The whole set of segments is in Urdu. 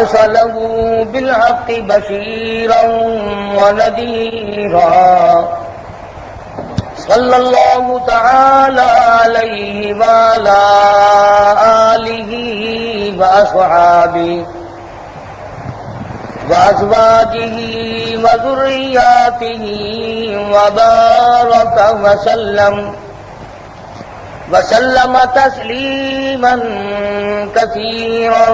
أرسله بالحق بشيرا ونذيرا صلى الله تعالى عليه وعلى آله وأصحابه وأزواجه وذرياته وبارك وسلم تسليما كثيرا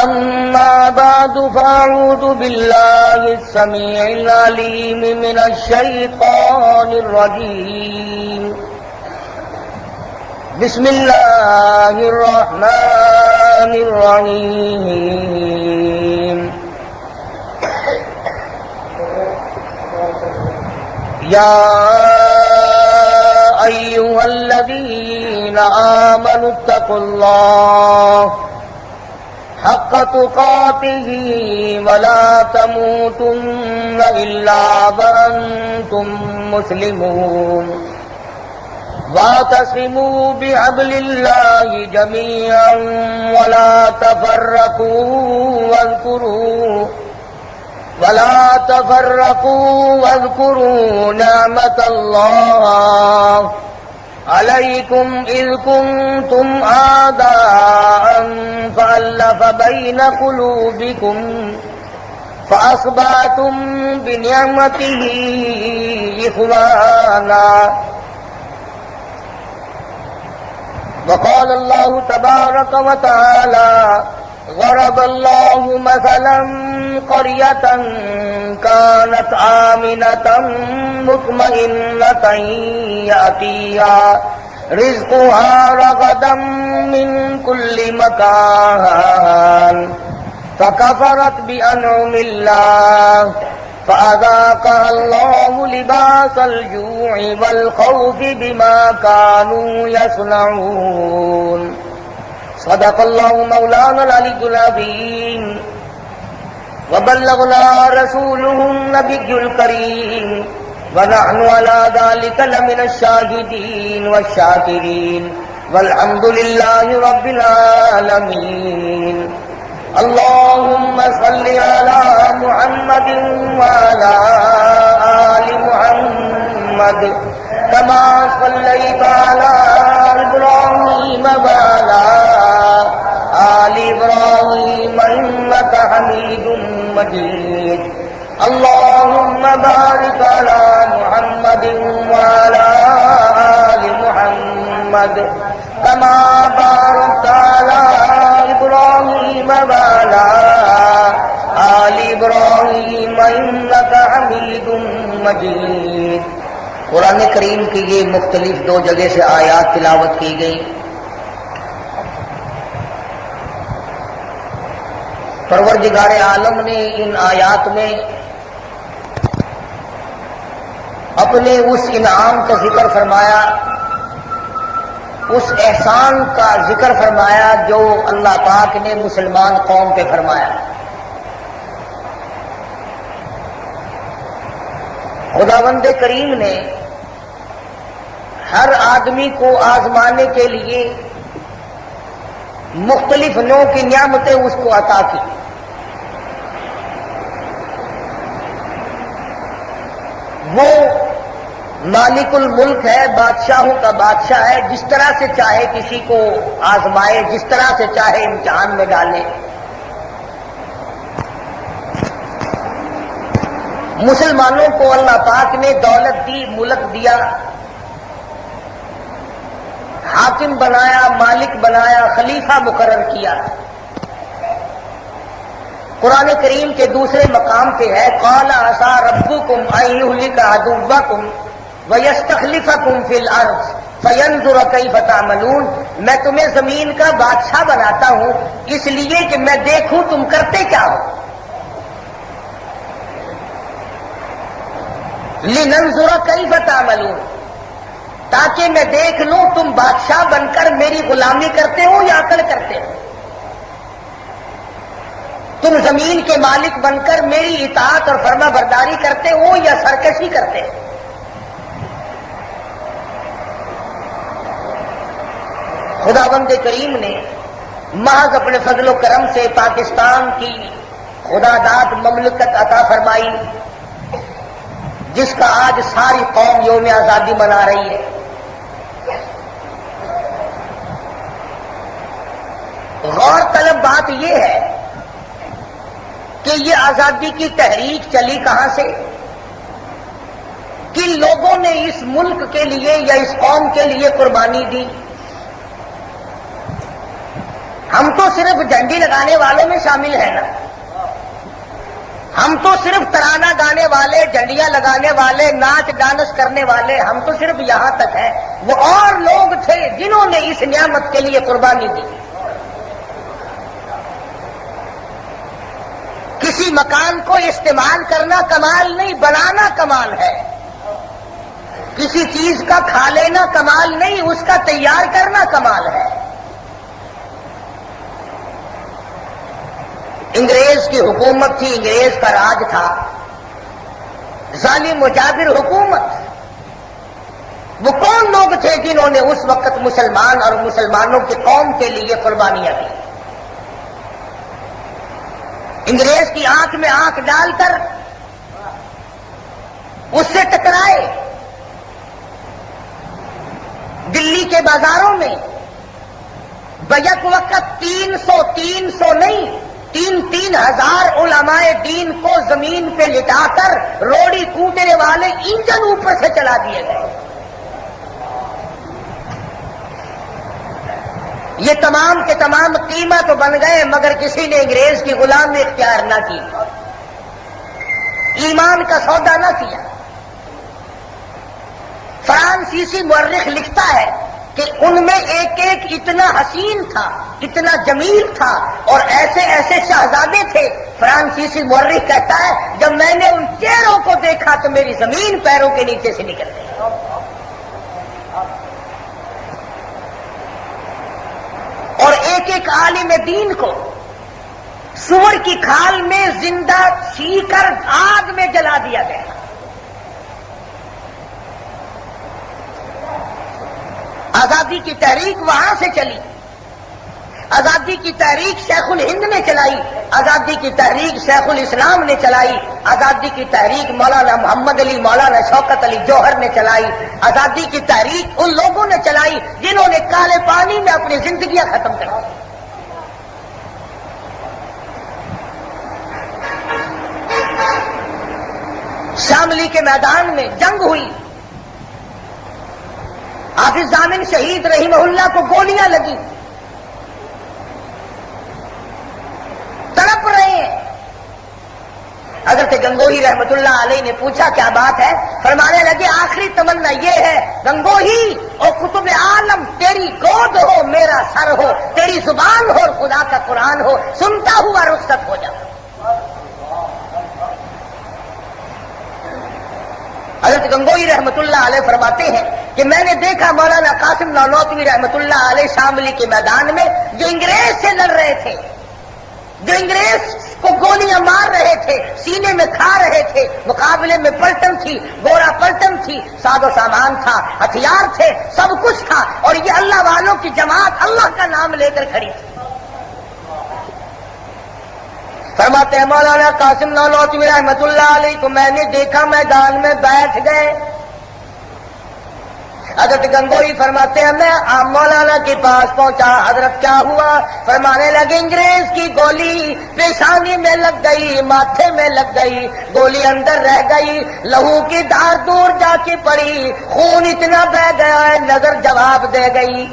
أما بعد فأعوذ بالله السميع العليم من الشيطان الرجيم بسم الله الرحمن الرحيم يا أيها الذين آمنوا اتقوا الله حق تقاته ولا تموتن إلا وأنتم مسلمون واعتصموا بحبل الله جميعا ولا تفرقوا واذكروا نعمة الله عليكم إذ كنتم أعداء فألف بين قلوبكم فأصبحتم بنعمته إخوانا وقال الله تبارك وتعالى ضرب الله مثلا قرية كانت آمنة مطمئنة يأتيها رزقها رغدا من كل مكان فكفرت بأنعم الله فأذاقها الله لباس الجوع والخوف بما كانوا يصنعون صدق الله مولانا العلي العظيم وبلغنا رسوله النبي الكريم ونحن على ذلك لمن الشاهدين والشاكرين والحمد لله رب العالمين اللهم صل على محمد وعلى آل محمد كما صليت على إبراهيم وعلى آل إبراهيم إنك حميد مجيد اللهم بارك على محمد وعلى آل محمد كما باركت على إبراهيم وعلى آل إبراهيم إنك حميد مجيد۔ قرآن کریم کی یہ مختلف دو جگہ سے آیات تلاوت کی گئی۔ پروردگار عالم نے ان آیات میں اپنے اس انعام کا ذکر فرمایا، اس احسان کا ذکر فرمایا جو اللہ پاک نے مسلمان قوم پہ فرمایا۔ خداوند کریم نے ہر آدمی کو آزمانے کے لیے مختلف نوع کی نعمتیں اس کو عطا کی۔ وہ مالک الملک ہے، بادشاہوں کا بادشاہ ہے، جس طرح سے چاہے کسی کو آزمائے، جس طرح سے چاہے امتحان میں ڈالے۔ مسلمانوں کو اللہ پاک نے دولت دی، ملک دیا، حاکم بنایا، مالک بنایا، خلیفہ مقرر کیا۔ قرآن کریم کے دوسرے مقام پہ ہے قال عسى ربكم ان يهلك عدوكم ويستخلفكم في الارض فينظر كيف تعملون۔ میں تمہیں زمین کا بادشاہ بناتا ہوں اس لیے کہ میں دیکھوں تم کرتے کیا ہو، لننظر كيف تعملون، تاکہ میں دیکھ لوں تم بادشاہ بن کر میری غلامی کرتے ہو یا عقل کرتے ہو، تم زمین کے مالک بن کر میری اطاعت اور فرما برداری کرتے ہو یا سرکشی کرتے ہو۔ خداوند کریم نے محض اپنے فضل و کرم سے پاکستان کی خدا داد مملکت عطا فرمائی، جس کا آج ساری قوم یوم آزادی منا رہی ہے۔ غور طلب بات یہ ہے کہ یہ آزادی کی تحریک چلی کہاں سے؟ کن لوگوں نے اس ملک کے لیے یا اس قوم کے لیے قربانی دی؟ ہم تو صرف جھنڈی لگانے والوں میں شامل ہیں نا، ہم تو صرف ترانہ گانے والے، جھنڈیاں لگانے والے، ناچ ڈانس کرنے والے، ہم تو صرف یہاں تک ہیں۔ وہ اور لوگ تھے جنہوں نے اس نعمت کے لیے قربانی دی۔ کسی مکان کو استعمال کرنا کمال نہیں، بنانا کمال ہے۔ کسی چیز کا کھا لینا کمال نہیں، اس کا تیار کرنا کمال ہے۔ انگریز کی حکومت تھی، انگریز کا راج تھا، ظالم و جابر حکومت۔ وہ کون لوگ تھے جنہوں نے اس وقت مسلمان اور مسلمانوں کی قوم کے لیے قربانیاں دی؟ انگریز کی آنکھ میں آنکھ ڈال کر اس سے ٹکرائے، دلی کے بازاروں میں بیک وقت 300 نہیں، 3,000 علماء دین کو زمین پہ لٹا کر روڑی کوٹنے والے انجن اوپر سے چلا دیے گئے۔ یہ تمام کے تمام قیمہ تو بن گئے، مگر کسی نے انگریز کی غلامی اختیار نہ کی، ایمان کا سودا نہ کیا۔ فرانسیسی مورخ لکھتا ہے کہ ان میں ایک ایک اتنا حسین تھا، اتنا جمیل تھا، اور ایسے ایسے شہزادے تھے۔ فرانسیسی مورخ کہتا ہے جب میں نے ان چہروں کو دیکھا تو میری زمین پیروں کے نیچے سے نکل گئی۔ اور ایک ایک عالم دین کو سور کی کھال میں زندہ سی کر آگ میں جلا دیا گیا۔ آزادی کی تحریک وہاں سے چلی، آزادی کی تحریک شیخ الہند نے چلائی، آزادی کی تحریک شیخ الاسلام نے چلائی، آزادی کی تحریک مولانا محمد علی، مولانا شوکت علی جوہر نے چلائی، آزادی کی تحریک ان لوگوں نے چلائی جنہوں نے کالے پانی میں اپنی زندگیاں ختم کر دی۔ شاملی کے میدان میں جنگ ہوئی، حافظ ضامن شہید رحمہ اللہ کو گولیاں لگی، تڑپ رہے ہیں۔ حضرت گنگوہی رحمت اللہ علیہ نے پوچھا کیا بات ہے؟ فرمانے لگے آخری تمنا یہ ہے گنگوہی اور قطب عالم، تیری گود ہو میرا سر ہو، تیری زبان ہو اور خدا کا قرآن ہو، سنتا ہوا رخصت ہو جا۔ حضرت گنگوہی رحمت اللہ علیہ فرماتے ہیں کہ میں نے دیکھا مولانا قاسم نانوتوی رحمت اللہ علیہ شاملی کے میدان میں جو انگریز سے لڑ رہے تھے، جو انگریز کو گولیاں مار رہے تھے، سینے میں کھا رہے تھے، مقابلے میں پلٹن تھی، گورا پلٹن تھی، ساز و سامان تھا، ہتھیار تھے، سب کچھ تھا، اور یہ اللہ والوں کی جماعت اللہ کا نام لے کر کھڑی تھی۔ فرماتے ہیں مولانا قاسم نانوتوی رحمت اللہ علیہ کو میں نے دیکھا میدان میں بیٹھ گئے۔ حضرت گنگوہی فرماتے ہیں میں مولانا کے پاس پہنچا، حضرت کیا ہوا؟ فرمانے لگے انگریز کی گولی پیشانی میں لگ گئی، ماتھے میں لگ گئی، گولی اندر رہ گئی، لہو کی دھار دور جا کے پڑی، خون اتنا بہہ گیا ہے نظر جواب دے گئی۔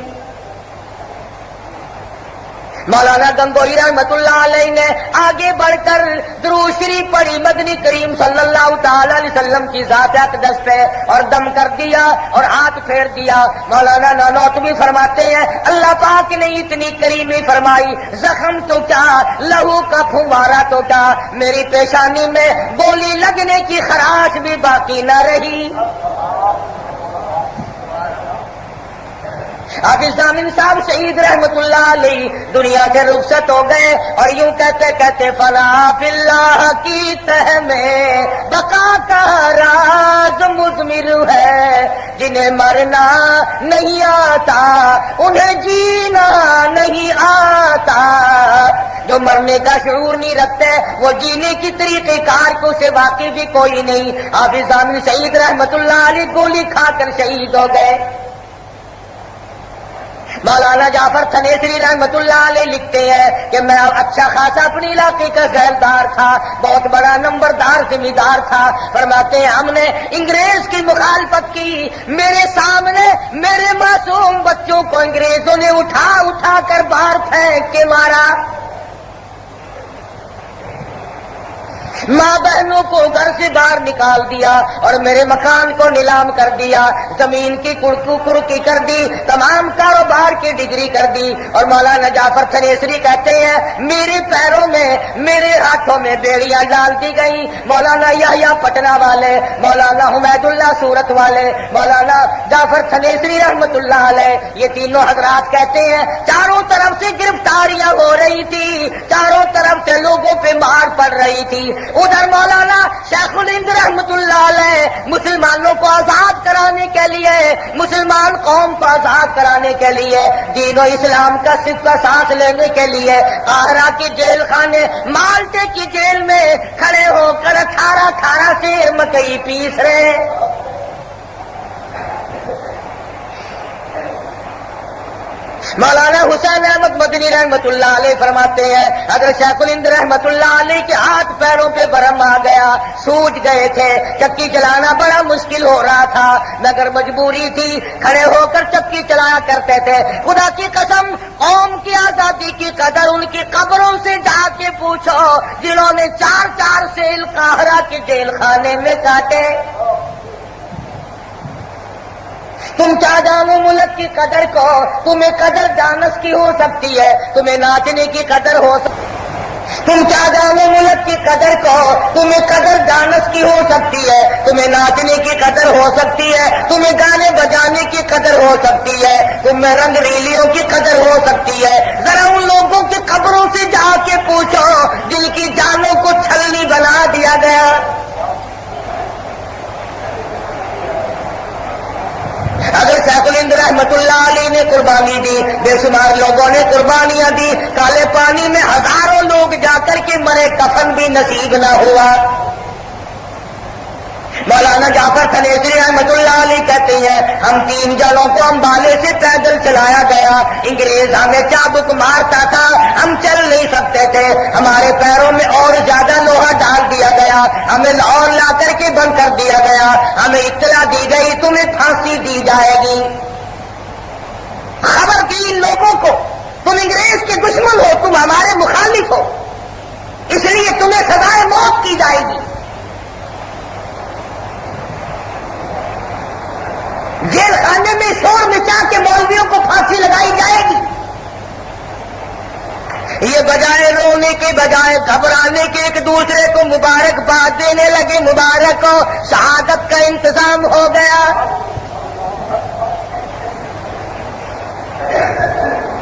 مولانا گنگوہی رحمت اللہ علیہ نے آگے بڑھ کر درود شریف پڑھی مدنی کریم صلی اللہ تعالی علیہ وسلم کی ذات اقدس پہ اور دم کر دیا اور ہاتھ پھیر دیا۔ مولانا نانوتوی فرماتے ہیں اللہ پاک نے اتنی کریمی فرمائی، زخم تو کیا لہو کا پھوارا تو کیا، میری پیشانی میں گولی لگنے کی خراش بھی باقی نہ رہی۔ حافظ ضامن صاحب شہید رحمت اللہ علیہ دنیا سے رخصت ہو گئے اور یوں کہتے کہتے فنا فی اللہ کی تہ میں بقا کا راز مضمر ہے، جنہیں مرنا نہیں آتا انہیں جینا نہیں آتا، جو مرنے کا شعور نہیں رکھتے وہ جینے کی طریقہ کار کو سے واقعی بھی کوئی نہیں۔ حافظ ضامن شہید رحمت اللہ علیہ گولی کھا کر شہید ہو گئے۔ مولانا جعفر تھنیسری رحمت اللہ علیہ لکھتے ہیں کہ میں اچھا خاصا اپنے علاقے کا خیردار تھا، بہت بڑا نمبردار ذمہ دار تھا۔ فرماتے ہیں ہم نے انگریز کی مخالفت کی، میرے سامنے میرے معصوم بچوں کو انگریزوں نے اٹھا اٹھا کر باہر پھینک کے مارا، ماں بہنوں کو گھر سے باہر نکال دیا اور میرے مکان کو نیلام کر دیا، زمین کی کڑکی کر دی، تمام کاروبار کی ڈگری کر دی۔ اور مولانا جعفر تھنیسری کہتے ہیں میرے پیروں میں میرے ہاتھوں میں بیڑیاں ڈال دی گئی۔ مولانا یحییٰ پٹنہ والے، مولانا حمید اللہ سورت والے، مولانا جعفر تھنیسری رحمت اللہ علیہ، یہ تینوں حضرات کہتے ہیں چاروں طرف سے گرفتاریاں ہو رہی تھی، چاروں طرف سے لوگوں پہ مار پڑ رہی تھی۔ ادھر مولانا شیخ الہند رحمت اللہ علیہ مسلمانوں کو آزاد کرانے کے لیے، مسلمان قوم کو آزاد کرانے کے لیے، دین و اسلام کا صدقہ سانس لینے کے لیے قاہرہ کی جیل خانے مالٹے کی جیل میں کھڑے ہو کر 18 سے مکئی پیس رہے۔ مولانا حسین احمد مدنی رحمت اللہ علیہ فرماتے ہیں حضرت شیخ الہند رحمت اللہ علیہ کے ہاتھ پیروں پہ برہم آ گیا، سوج گئے تھے، چکی چلانا بڑا مشکل ہو رہا تھا، مگر مجبوری تھی، کھڑے ہو کر چکی چلایا کرتے تھے۔ خدا کی قسم قوم کی آزادی کی قدر ان کی قبروں سے جا کے پوچھو جنہوں نے 4 سیل قاہرہ کے جیل خانے میں کاٹے۔ تم کیا جانو ملک کی قدر کو، تمہیں قدر ڈانس کی ہو سکتی ہے، تمہیں ناچنے کی قدر ہو سکتی ہے۔ تم کیا جانو ملک کی قدر کو، تمہیں قدر ڈانس کی ہو سکتی ہے، تمہیں ناچنے کی قدر ہو سکتی ہے، تمہیں گانے بجانے کی قدر ہو سکتی ہے، تمہیں رنگ ریلیوں کی قدر ہو سکتی ہے۔ ذرا ان لوگوں کی قبروں سے جا کے پوچھو جن کی جانوں کو چھلنی بنا دیا گیا۔ اگر شیخ الہند رحمت اللہ علیہ نے قربانی دی، بے شمار لوگوں نے قربانیاں دی، کالے پانی میں ہزاروں لوگ جا کر کے مرے، کفن بھی نصیب نہ ہوا۔ مولانا جعفر تھنیسری رحمت اللہ علیہ کہتے ہیں ہم 3 جنوں کو امبالے سے پیدل چلایا گیا، انگریز ہمیں چابک مارتا تھا، ہم چل نہیں سکتے تھے، ہمارے پیروں میں اور زیادہ لوہا ڈال دیا گیا، ہمیں لاہور لا کر کے بند کر دیا گیا، ہمیں اطلاع دی گئی تمہیں پھانسی دی جائے گی۔ خبر دی ان لوگوں کو تم انگریز کے دشمن ہو، تم ہمارے مخالف ہو، اس لیے تمہیں سزائے موت کی جائے گی۔ جیل خانے میں شور مچا کے مولویوں کو پھانسی لگائی جائے گی۔ یہ بجائے رونے کے، بجائے گھبرانے کے، ایک دوسرے کو مبارکباد دینے لگے، مبارک ہو، شہادت کا انتظام ہو گیا۔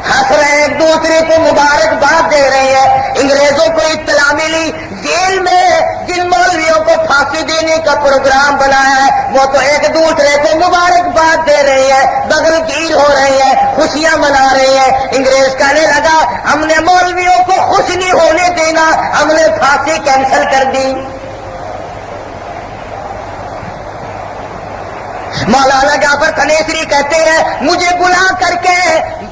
ہنس رہے ایک دوسرے کو مبارکباد دے رہے ہیں۔ انگریزوں کو اطلاع ملی جیل میں جن مولویوں کو پھانسی دینے کا پروگرام بنایا ہے وہ تو ایک دوسرے کو مبارکباد دے رہے ہیں، بغل گیر ہو رہے ہیں، خوشیاں منا رہے ہیں۔ انگریز کہنے لگا ہم نے مولویوں کو خوش نہیں ہونے دینا، ہم نے پھانسی کینسل کر دی۔ مولانا جعفر تھنیسری کہتے ہیں مجھے بلا کر کے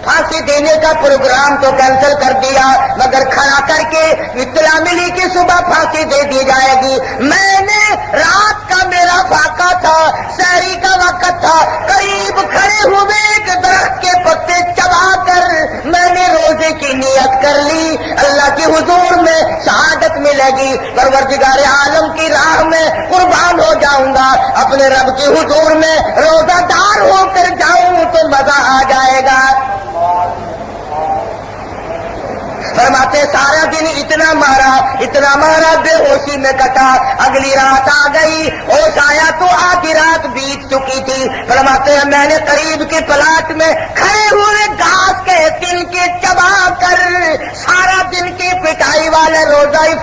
پھانسی دینے کا پروگرام تو کینسل کر دیا، مگر کھڑا کر کے اطلاع ملی کہ صبح پھانسی دے دی جائے گی۔ میں نے رات کا میرا فاقہ تھا، سحری کا وقت تھا، قریب کھڑے ہوئے ایک درخت کے پتے چبا کر میں نے روزے کی نیت کر لی، اللہ کے حضور میں شہادت ملے گی، پروردگار عالم کی راہ میں قربان ہو جاؤں گا، اپنے رب کے حضور میں روزہ دار ہو کر جاؤں تو مزہ آ جائے گا۔ فرماتے سارا دن اتنا مارا بے ہوشی میں کٹا، اگلی رات آ گئی، ہوش آیا تو آدھی رات بیت چکی تھی۔ فرماتے ہیں میں نے قریب کے پلاٹ میں کھڑے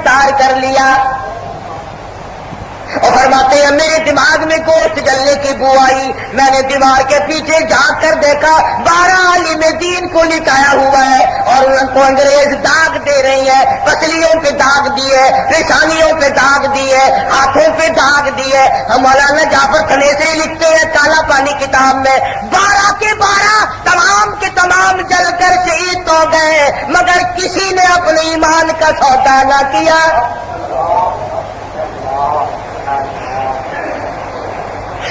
گرفتار کر لیا. اور فرماتے ہیں میرے دماغ میں گوشت جلنے کی بو آئی. میں نے دیوار کے پیچھے جھانک کر دیکھا 12 عالم دین کو لٹایا ہوا ہے اور ان کو انگریز داغ دے رہی ہے. پسلیوں پہ داغ دیے, پیشانیوں پہ داغ دیے, ہاتھوں پہ داغ دیے. مولانا جعفر تھنیسری لکھتے ہیں کالا پانی کتاب میں 12 کے 12 تمام کے تمام جل کر شہید ہو گئے مگر کسی نے اپنے ایمان کا سودا نہ کیا.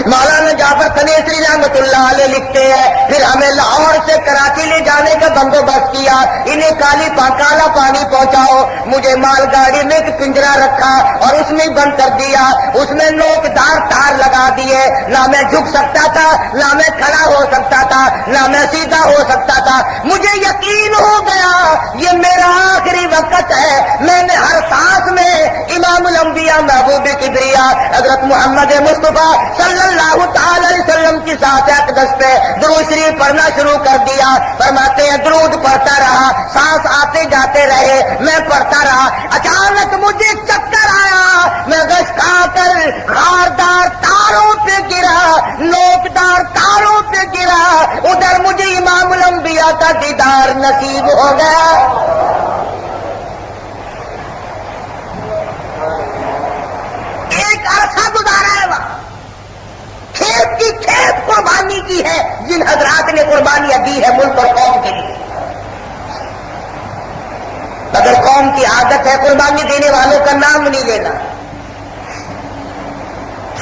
مولانا جعفر تھنیسری رحمت اللہ علیہ لکھتے ہیں پھر ہمیں لاہور سے کراچی لے جانے کا بندوبست کیا. انہیں کالا پانی پہنچاؤ. مجھے مال گاڑی میں ایک پنجرا رکھا اور اس میں بند کر دیا. اس میں نوکدار تار لگا دیے. نہ میں جھک سکتا تھا, نہ میں کھڑا ہو سکتا تھا, نہ میں سیدھا ہو سکتا تھا. مجھے یقین ہو گیا یہ میرا آخری وقت ہے. میں نے ہر سانس میں امام الانبیاء محبوب کبریا حضرت محمد مصطفیٰ صلی اللہ تعالی علیہ وسلم کی ذات اقدس پہ درود شریف پڑھنا شروع کر دیا. فرماتے ہیں درود پڑھتا رہا, سانس آتے جاتے رہے, میں پڑھتا رہا. اچانک مجھے چکر آیا, میں گش کھا کر خاردار تاروں پہ گرا, نوکدار تاروں پہ گرا. ادھر مجھے امام الانبیاء کا دیدار نصیب ہو گیا. ایک عرصہ گزارا ہے وہاں. کھیت کی کھیت قربانی کی ہے جن حضرات نے قربانیاں دی ہے ملک اور قوم کے لیے. مگر قوم کی عادت ہے قربانی دینے والوں کا نام نہیں لینا.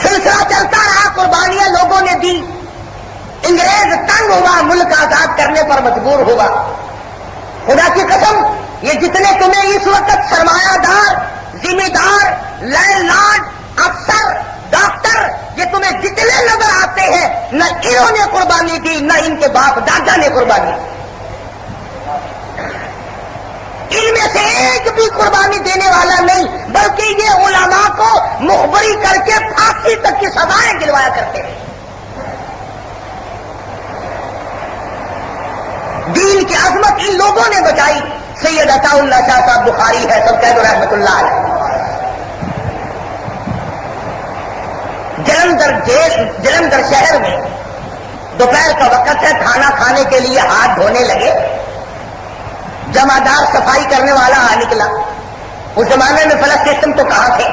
سلسلہ چلتا رہا, قربانیاں لوگوں نے دی. انگریز تنگ ہوا, ملک آزاد کرنے پر مجبور ہوا. خدا کی قسم یہ جتنے تمہیں اس وقت سرمایہ دار, ذمہ دار, لینڈ لارڈ, افسر, ڈاکٹر یہ تمہیں جتنے نظر آتے ہیں نہ انہوں نے قربانی دی نہ ان کے باپ دادا نے قربانی دی. ان میں سے ایک بھی قربانی دینے والا نہیں, بلکہ یہ علماء کو مخبری کر کے پھانسی تک کی سزائیں دلوایا کرتے ہیں. دین کی عظمت ان لوگوں نے بچائی. سید عطا اللہ شاہ صاحب بخاری ہے, سب کہہ دو رحمت اللہ علیہ. جلندھر شہر میں دوپہر کا وقت ہے, کھانا کھانے کے لیے ہاتھ دھونے لگے. جمعدار صفائی کرنے والا آ نکلا. اس زمانے میں فلک سسٹم تو کہاں تھے.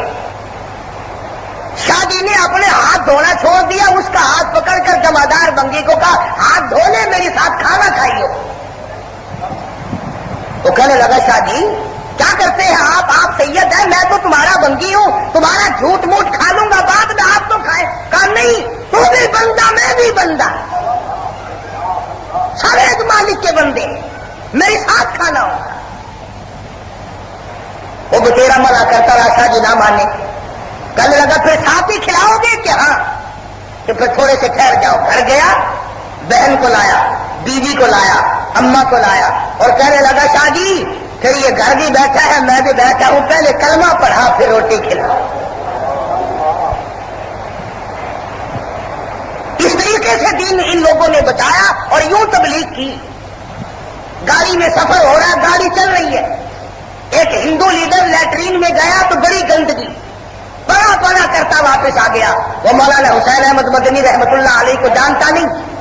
شاہ جی نے اپنے ہاتھ دھونا چھوڑ دیا, اس کا ہاتھ پکڑ کر جمعدار بنگی کو کہا ہاتھ دھو لے میرے ساتھ کھانا کھائیے. وہ کہنے لگا شاہ جی کیا کرتے ہیں آپ سید ہیں, میں تو تمہارا بنگی ہوں, تمہارا جھوٹ موٹ کھا لوں گا بعد میں, آپ تو کھائیں. کہا نہیں, تو بھی بندہ میں بھی بندہ, سب ایک مالک کے بندے, میرے ساتھ کھانا ہوگا. وہ بتیرا ملا کرتا رہا, شاہ جی نہ مانے. کہنے لگا پھر ساتھ ہی کھلاؤ گے کہ ہاں, تو پھر تھوڑے سے ٹھہر جاؤ. گھر گیا, بہن کو لایا, بیوی کو لایا, اماں کو لایا اور کہنے لگا شاہ جی پھر یہ گھر بھی بیٹھا ہے, میں بھی بیٹھا ہوں, پہلے کلمہ پڑھا پھر روٹی کھلاؤ. اس طریقے سے دین ان لوگوں نے بچایا اور یوں تبلیغ کی. گاڑی میں سفر ہو رہا ہے, گاڑی چل رہی ہے. ایک ہندو لیڈر لیٹرین میں گیا تو بڑی گندگی, بڑا بڑا کرتا واپس آ گیا. وہ مولانا حسین احمد مدنی رحمت اللہ علیہ کو جانتا نہیں.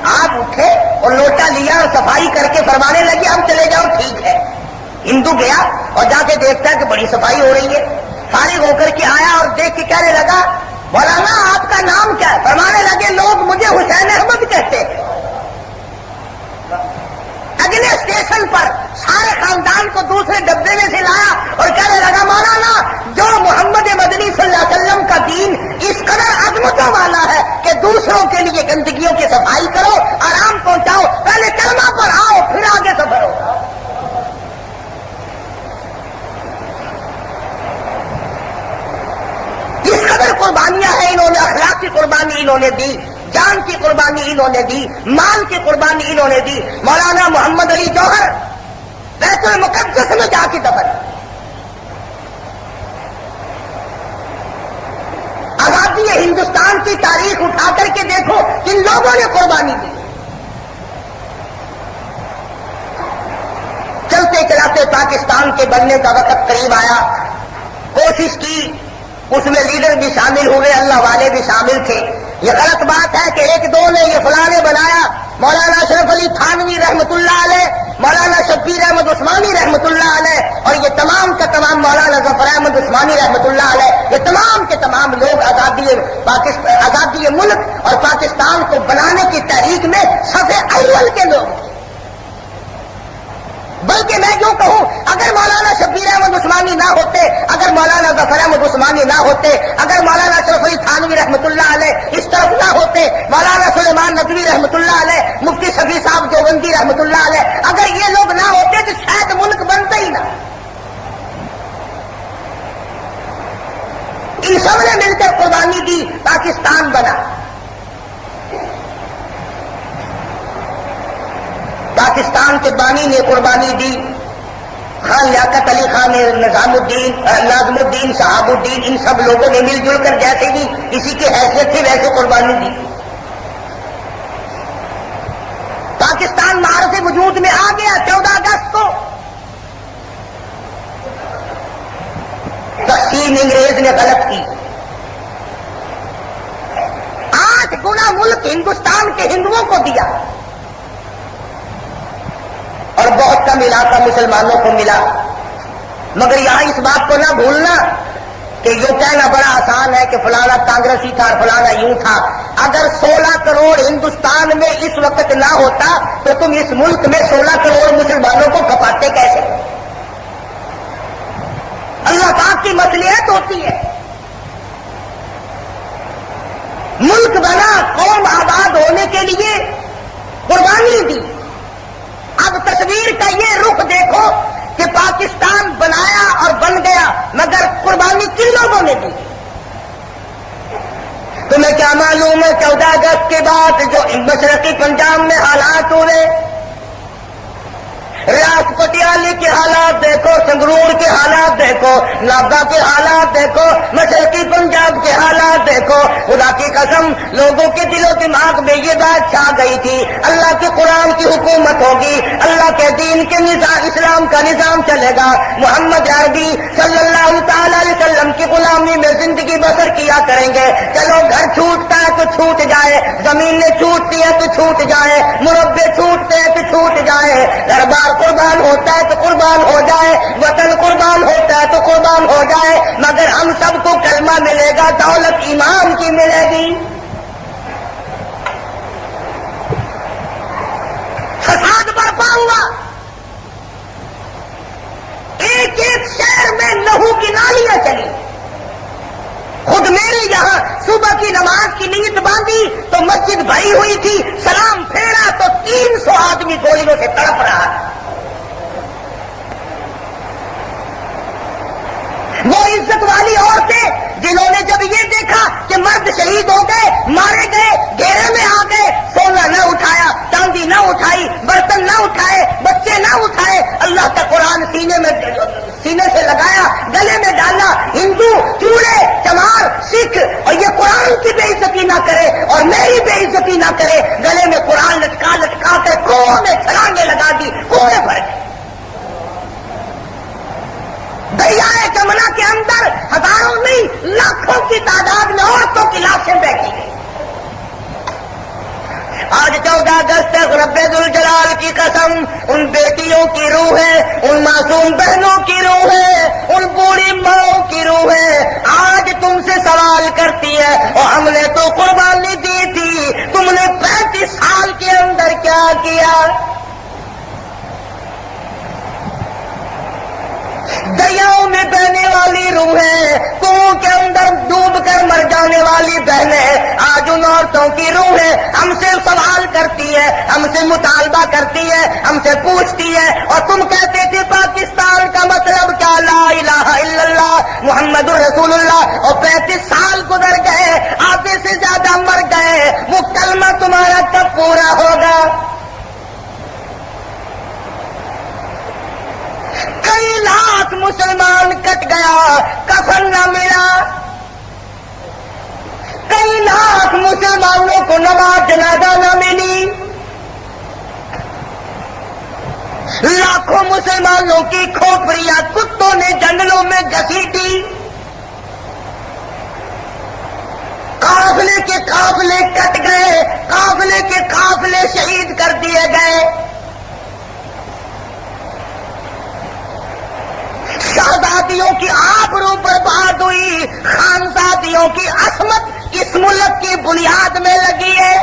آپ اٹھے اور لوٹا لیا اور صفائی کر کے فرمانے لگے ہم چلے جاؤ ٹھیک ہے. ہندو گیا اور جا کے دیکھتا ہے کہ بڑی صفائی ہو رہی ہے. فارغ ہو کر کے آیا اور دیکھ کے کہنے لگا مولانا آپ کا نام کیا ہے؟ فرمانے لگے لوگ مجھے حسین احمد کہتے ہیں. اگلے اسٹیشن پر سارے خاندان کو دوسرے ڈبے میں سے لایا اور کہنے لگا مولانا جو محمد مدنی صلی اللہ علیہ وسلم کا دین اس قدر عظمتوں والا ہے کہ دوسروں کے لیے گندگیوں کی صفائی کرو, آرام پہنچاؤ, پہلے کلمہ پر آؤ پھر آگے سفر ہو. اس قدر قربانیاں ہیں انہوں نے, اخلاق کی قربانی انہوں نے دی, جان کی قربانی انہوں نے دی, مال کی قربانی انہوں نے دی. مولانا محمد علی جوہر بیت المقدس میں جا کے دفن. آزادی ہندوستان کی تاریخ اٹھا کر کے دیکھو کن لوگوں نے قربانی دی. چلتے چلا چاہتے پاکستان کے بننے کا وقت قریب آیا، کوشش کی، اس میں لیڈر بھی شامل ہوئے، اللہ والے بھی شامل تھے۔ یہ غلط بات ہے کہ ایک دو نے یہ فلاں نے بنایا، مولانا اشرف علی تھانوی رحمۃ اللہ علیہ، مولانا شبیر احمد عثمانی رحمۃ اللہ علیہ، اور یہ تمام کا تمام مولانا ظفر احمد عثمانی رحمۃ اللہ علیہ، یہ تمام کے تمام لوگ آزادی ملک اور پاکستان کو بنانے کی تحریک میں صف اول کے لوگ تھے۔ بلکہ میں یوں کہوں، اگر مولانا شبیر احمد عثمانی نہ ہوتے، اگر مولانا ظفر احمد عثمانی نہ ہوتے، اگر مولانا اشرف علی تھانوی رحمۃ اللہ علیہ اس طرف نہ ہوتے، مولانا سلیمان ندوی رحمۃ اللہ علیہ، مفتی شفیع صاحب دیوبندی رحمۃ اللہ علیہ، اگر یہ لوگ نہ ہوتے تو شاید ملک بنتا ہی نہ۔ ان سب نے مل کر قربانی دی، پاکستان بنا۔ پاکستان کے بانی نے قربانی دی، خان لیاقت علی خان نے، ناظم الدین، شہاب الدین، ان سب لوگوں نے مل جل کر جیسے بھی کسی کی حیثیت تھی ویسے قربانی دی۔ پاکستان معرض وجود میں آ گیا 14 اگست کو۔ تقسیم انگریز نے غلط کی، 8 گنا ملک ہندوستان کے ہندوؤں کو دیا اور بہت کم علاقہ مسلمانوں کو ملا۔ مگر یہاں اس بات کو نہ بھولنا کہ یوں کہنا بڑا آسان ہے کہ فلانا کانگریسی تھا اور فلانا یوں تھا۔ اگر 16 کروڑ ہندوستان میں اس وقت نہ ہوتا تو تم اس ملک میں 16 کروڑ مسلمانوں کو کھپاتے کیسے؟ اللہ پاک کی مصلحت ہوتی ہے۔ ملک بنا، قوم آباد ہونے کے لیے قربانی دی۔ اب تصویر کا یہ رخ دیکھو کہ پاکستان بنایا اور بن گیا، مگر قربانی کن لوگوں نے دی؟ تمہیں کیا معلوم ہے 14 اگست کے بعد جو مشرقی پنجاب میں حالات ہوئے، ریاض پٹیالی کے حالات دیکھو، سنگرور کے حالات دیکھو، نابا کے حالات دیکھو، مشرقی پنجاب کے حالات دیکھو، خدا کی قسم لوگوں کے دل و دماغ میں یہ بات چھا گئی تھی اللہ کے قرآن کی حکومت ہوگی، اللہ کے دین کے نظام، اسلام کا نظام چلے گا، محمد عربی صلی اللہ تعالی علیہ وسلم کی غلامی میں زندگی بسر کیا کریں گے۔ چلو گھر چھوٹتا ہے تو چھوٹ جائے، زمینیں چھوٹتی ہے تو چھوٹ جائے، مربے چھوٹتے ہیں تو چھوٹ جائے، گھر بار قربان ہوتا ہے تو قربان ہو جائے، وطن قربان ہوتا ہے تو قربان ہو جائے، مگر ہم سب کو کلمہ ملے گا، دولت ایمان کی ملے گی۔ فساد برپا ہوا، ایک ایک شہر میں لہو کی نالیاں چلی۔ خود میرے یہاں صبح کی نماز کی نیت باندھی تو مسجد بھری ہوئی تھی، سلام پھیرا تو 300 آدمی گولیوں سے تڑپ رہا تھا۔ وہ عزت والی عورتیں جنہوں نے جب یہ دیکھا کہ مرد شہید ہو گئے، مارے گئے، گھیرے میں آ گئے، سونا نہ اٹھایا، چاندی نہ اٹھائی، برتن نہ اٹھائے، بچے نہ اٹھائے، اللہ کا قرآن سینے سے لگایا، گلے میں ڈالا۔ ہندو چوڑے چمار سکھ اور یہ قرآن کی بے عزتی نہ کرے اور میری بے عزتی نہ کرے، گلے میں قرآن لٹکا لٹکا کر کنویں میں چھلانگیں لگا دی، کنویں بھر گئے۔ دریائے جمنا کے اندر ہزاروں نہیں لاکھوں کی تعداد میں عورتوں کی لاشیں بیٹھی گئی۔ آج 14 اگست رب ذوالجلال کی قسم، ان بیٹیوں کی روح ہے، ان معصوم بہنوں کی روح ہے، ان بوڑھی ماؤں کی روح ہے، آج تم سے سوال کرتی ہے اور ہم نے تو قربانی دی تھی، تم نے 35 سال کے اندر کیا کیا؟ دریاؤں میں بہنے والی روحیں، کنووں کے اندر ڈوب کر مر جانے والی بہنیں، آج ان عورتوں کی روحیں ہم سے سوال کرتی ہے، ہم سے مطالبہ کرتی ہے، ہم سے پوچھتی ہے، اور تم کہتے تھے پاکستان کا مطلب کیا؟ لا الہ الا اللہ محمد رسول اللہ، اور 35 سال گزر گئے، آدھے سے زیادہ مر گئے، وہ کلمہ تمہارا کب پورا ہوگا؟ کئی لاکھ مسلمان کٹ گیا، کفن نہ ملا، کئی لاکھ مسلمانوں کو نماز جنازہ نہ ملی، لاکھوں لاکھوں مسلمانوں کی کھوپڑیاں کتوں نے جنگلوں میں گھسیٹی، قافلے کے قافلے کٹ گئے، قافلے کے قافلے شہید کر دیے گئے، شہزادیوں کی آبرو برباد ہوئی، خانزادیوں کی عصمت اس ملک کی بنیاد میں لگی ہے۔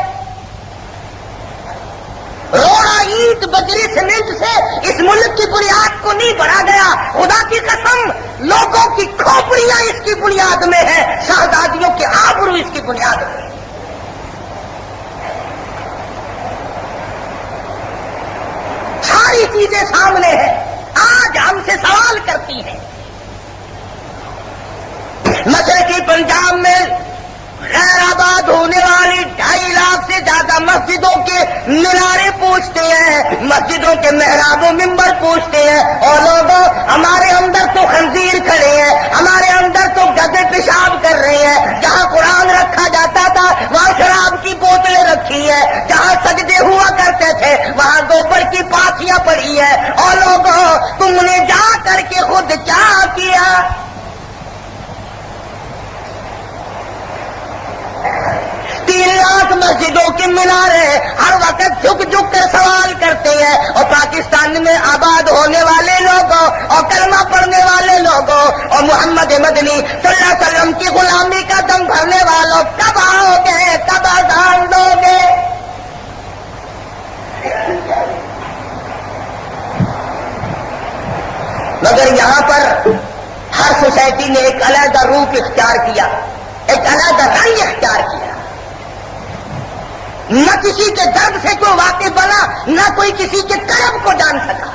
روڑا اینٹ بجری سیمنٹ سے اس ملک کی بنیاد کو نہیں بڑھا گیا، خدا کی قسم لوگوں کی کھوپڑیاں اس کی بنیاد میں ہے، شہزادیوں کی آبرو اس کی بنیاد میں۔ ساری چیزیں سامنے ہیں، آج ہم سے سوال کرتی ہیں۔ مشرقی پنجاب میں غیر آباد ہونے والی 2.5 لاکھ سے زیادہ مسجدوں کے مینارے پوچھتے ہیں، مسجدوں کے محراب و ممبر پوچھتے ہیں، اور لوگوں ہمارے اندر تو خنزیر کھڑے ہیں، ہمارے اندر تو گدے پیشاب کر رہے ہیں، جہاں قرآن رکھا جاتا تھا وہاں شراب کی بوتلیں رکھی ہیں، جہاں سجدے ہوا کرتے تھے وہاں گوبر کی پاتیاں پڑی ہیں، اور لوگوں تم نے جا کر کے خود کیا کیا؟ 3 لاکھ مسجدوں کے مینارے ہر وقت جھک جھک کر سوال کرتے ہیں، اور پاکستان میں آباد ہونے والے لوگوں اور کلمہ پڑھنے والے لوگوں اور محمد مدنی صلی اللہ علیہ وسلم کی غلامی کا دم بھرنے والوں کب آؤ گے، کب آزان دو گے؟ مگر یہاں پر ہر سوسائٹی نے ایک علیحدہ روپ اختیار کیا، ایک علیحدہ رنگ اختیار کیا۔ نہ کسی کے درد سے کوئی واقف بنا، نہ کوئی کسی کے کرب کو جان سکا۔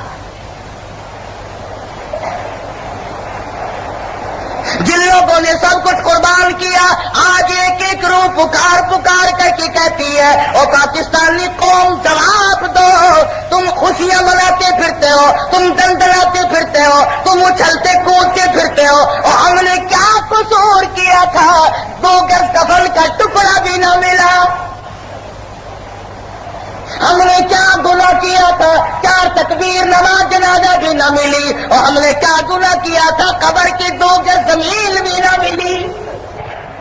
جن لوگوں نے سب کچھ قربان کیا آج ایک ایک روح پکار پکار کر کے کہتی ہے، او پاکستانی قوم جواب دو، تم خوشیاں مناتے پھرتے ہو، تم دندناتے پھرتے ہو، تم اچھلتے کودتے پھرتے ہو، اور ہم نے کیا قصور کیا تھا؟ 2 گز کفن کا ٹکڑا بھی نہ ملا۔ ہم نے کیا گناہ کیا تھا؟ 4 تکبیر نماز جنازہ بھی نہ ملی، اور ہم نے کیا گناہ کیا تھا؟ قبر کی 2 گز زمین بھی نہ ملی۔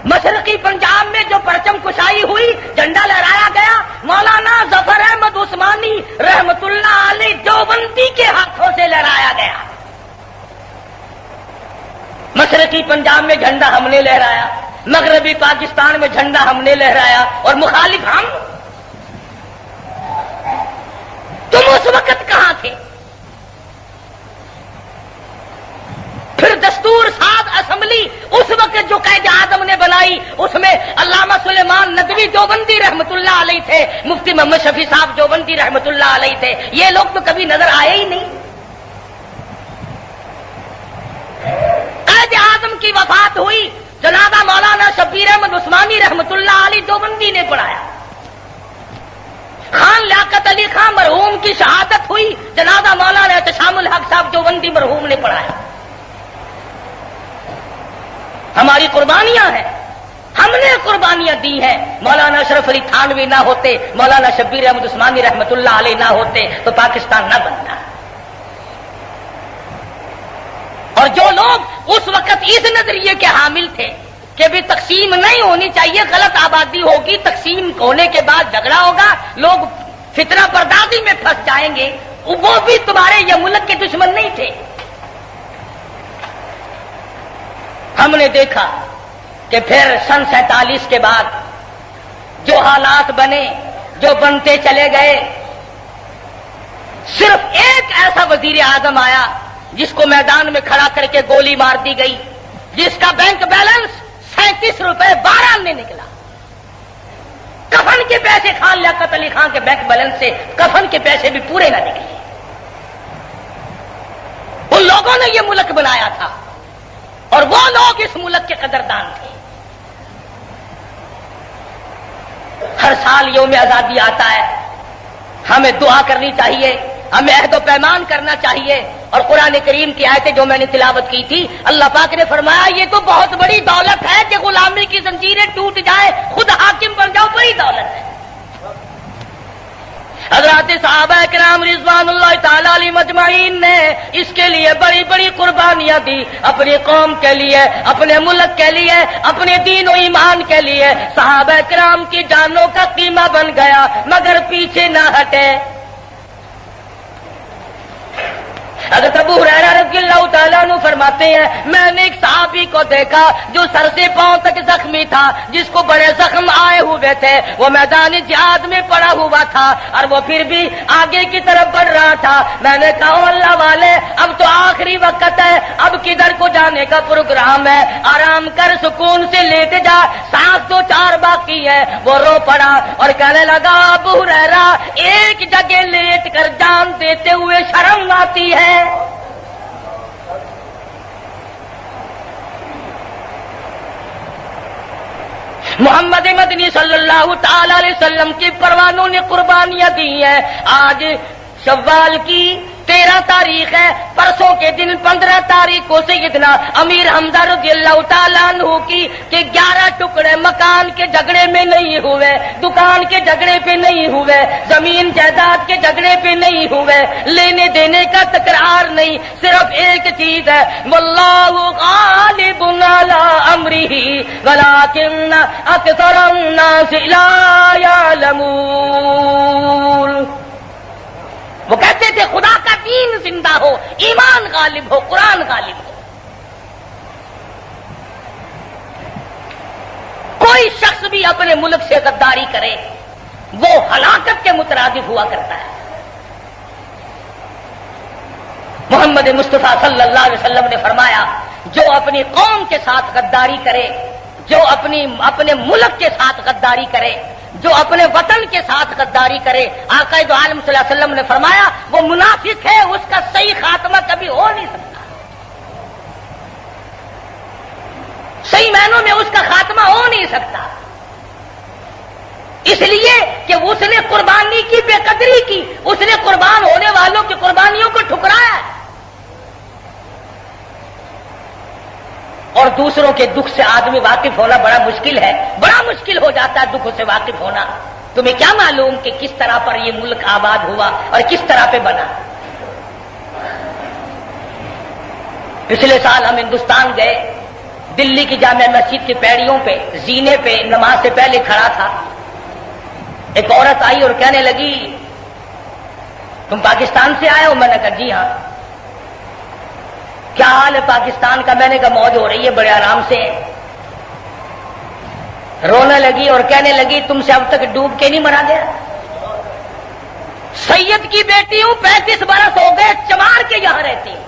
مشرقی پنجاب میں جو پرچم کشائی ہوئی، جھنڈا لہرایا گیا، مولانا ظفر احمد عثمانی رحمت اللہ علیہ دیوبندی کے ہاتھوں سے لہرایا گیا۔ مشرقی پنجاب میں جھنڈا ہم نے لہرایا، مغربی پاکستان میں جھنڈا ہم نے لہرایا، اور مخالف ہم۔ تم اس وقت کہاں تھے؟ پھر دستور ساز اسمبلی اس وقت جو قائد اعظم نے بنائی، اس میں علامہ سلیمان ندوی دیوبندی رحمت اللہ علیہ تھے، مفتی محمد شفیع صاحب دیوبندی رحمت اللہ علیہ تھے، یہ لوگ تو کبھی نظر آئے ہی نہیں۔ قائد اعظم کی وفات ہوئی، جنازہ مولانا شبیر احمد عثمانی رحمت اللہ علیہ دیوبندی نے پڑھایا۔ خان لیاقت علی خان مرحوم کی شہادت ہوئی، جنازہ مولانا احتشام الحق صاحب دیوبندی مرحوم نے پڑھایا۔ ہماری قربانیاں ہیں، ہم نے قربانیاں دی ہیں۔ مولانا اشرف علی تھانوی نہ ہوتے، مولانا شبیر احمد عثمانی رحمت اللہ علیہ نہ ہوتے تو پاکستان نہ بنتا۔ اور جو لوگ اس وقت اس نظریے کے حامل تھے کہ بھی تقسیم نہیں ہونی چاہیے، غلط آبادی ہوگی، تقسیم ہونے کے بعد جھگڑا ہوگا، لوگ فتنہ پردازی میں پھنس جائیں گے، وہ بھی تمہارے یہ ملک کے دشمن نہیں تھے۔ ہم نے دیکھا کہ پھر سن 47 کے بعد جو حالات بنے، جو بنتے چلے گئے، صرف ایک ایسا وزیر اعظم آیا جس کو میدان میں کھڑا کر کے گولی مار دی گئی، جس کا بینک بیلنس 37 روپے 12 نے نکلا۔ کفن کے پیسے خان لیاقت علی خان کے بینک بیلنس سے کفن کے پیسے بھی پورے نہ نکلے۔ ان لوگوں نے یہ ملک بنایا تھا، اور وہ لوگ اس ملک کے قدردان تھے۔ ہر سال یوم آزادی آتا ہے، ہمیں دعا کرنی چاہیے، ہمیں عہد و پیمان کرنا چاہیے، اور قرآن کریم کی آیتیں جو میں نے تلاوت کی تھی، اللہ پاک نے فرمایا یہ تو بہت بڑی دولت ہے کہ غلامی کی زنجیریں ٹوٹ جائیں، خود حاکم بن جاؤ، بڑی دولت ہے۔ حضرات صحابہ کرام رضوان اللہ تعالی علیہم اجمعین نے اس کے لیے بڑی بڑی قربانیاں دی، اپنی قوم کے لیے، اپنے ملک کے لیے، اپنے دین و ایمان کے لیے صحابہ کرام کی جانوں کا قیمہ بن گیا، مگر پیچھے نہ ہٹے۔ حضرت ابو ہریرہ رضی اللہ تعالیٰ عنہ فرماتے ہیں میں نے ایک صحابی کو دیکھا جو سر سے پاؤں تک زخمی تھا، جس کو بڑے زخم آئے ہوئے تھے، وہ میدان جہاد میں پڑا ہوا تھا اور وہ پھر بھی آگے کی طرف بڑھ رہا تھا۔ میں نے کہا اللہ والے اب تو آخری وقت ہے، اب کدھر کو جانے کا پروگرام ہے، آرام کر سکون سے لیٹ جا، سانس تو 4 باقی ہے۔ وہ رو پڑا اور کہنے لگا ابو ہریرہ ایک جگہ لیٹ کر جان دیتے ہوئے شرم آتی ہے۔ محمد مدنی صلی اللہ تعالی علیہ وسلم کی پروانوں نے قربانیاں دی ہیں۔ آج شوال کی 13 تاریخ ہے، پرسوں کے دن 15 تاریخ کو سیدنا امیر حمزہ رضی اللہ تعالیٰ عنہ کی کہ 11 ٹکڑے مکان کے جھگڑے میں نہیں ہوئے، دکان کے جھگڑے پہ نہیں ہوئے، زمین جائیداد کے جھگڑے پہ نہیں ہوئے، لینے دینے کا تکرار نہیں، صرف ایک چیز ہے واللہ غالب علی امرہ ولکن اکثر الناس لا یعلمون۔ وہ کہتے تھے خدا کا دین زندہ ہو، ایمان غالب ہو، قرآن غالب ہو۔ کوئی شخص بھی اپنے ملک سے غداری کرے وہ ہلاکت کے مترادف ہوا کرتا ہے۔ محمد مصطفیٰ صلی اللہ علیہ وسلم نے فرمایا جو اپنی قوم کے ساتھ غداری کرے، جو اپنے ملک کے ساتھ غداری کرے، جو اپنے وطن کے ساتھ غداری کرے، آقا دو عالم صلی اللہ علیہ وسلم نے فرمایا وہ منافق ہے، اس کا صحیح خاتمہ کبھی ہو نہیں سکتا، صحیح معنوں میں اس کا خاتمہ ہو نہیں سکتا، اس لیے کہ اس نے قربانی کی بے قدری کی، اس نے قربان ہونے والوں کی قربانیوں کو ٹھکرایا ہے۔ اور دوسروں کے دکھ سے آدمی واقف ہونا بڑا مشکل ہے، بڑا مشکل ہو جاتا ہے دکھوں سے واقف ہونا۔ تمہیں کیا معلوم کہ کس طرح پر یہ ملک آباد ہوا اور کس طرح پہ بنا؟ پچھلے سال ہم ہندوستان گئے، دلی کی جامع مسجد کی پیڑیوں پہ زینے پہ نماز سے پہلے کھڑا تھا، ایک عورت آئی اور کہنے لگی تم پاکستان سے آئے ہو؟ میں نے کہا جی ہاں۔ کیا حال ہے پاکستان کا؟ میں نے کہا موج ہو رہی ہے، بڑے آرام سے۔ رونے لگی اور کہنے لگی تم سے اب تک ڈوب کے نہیں مرا گیا؟ سید کی بیٹی ہوں، 35 برس ہو گئے چمار کے یہاں رہتی ہوں۔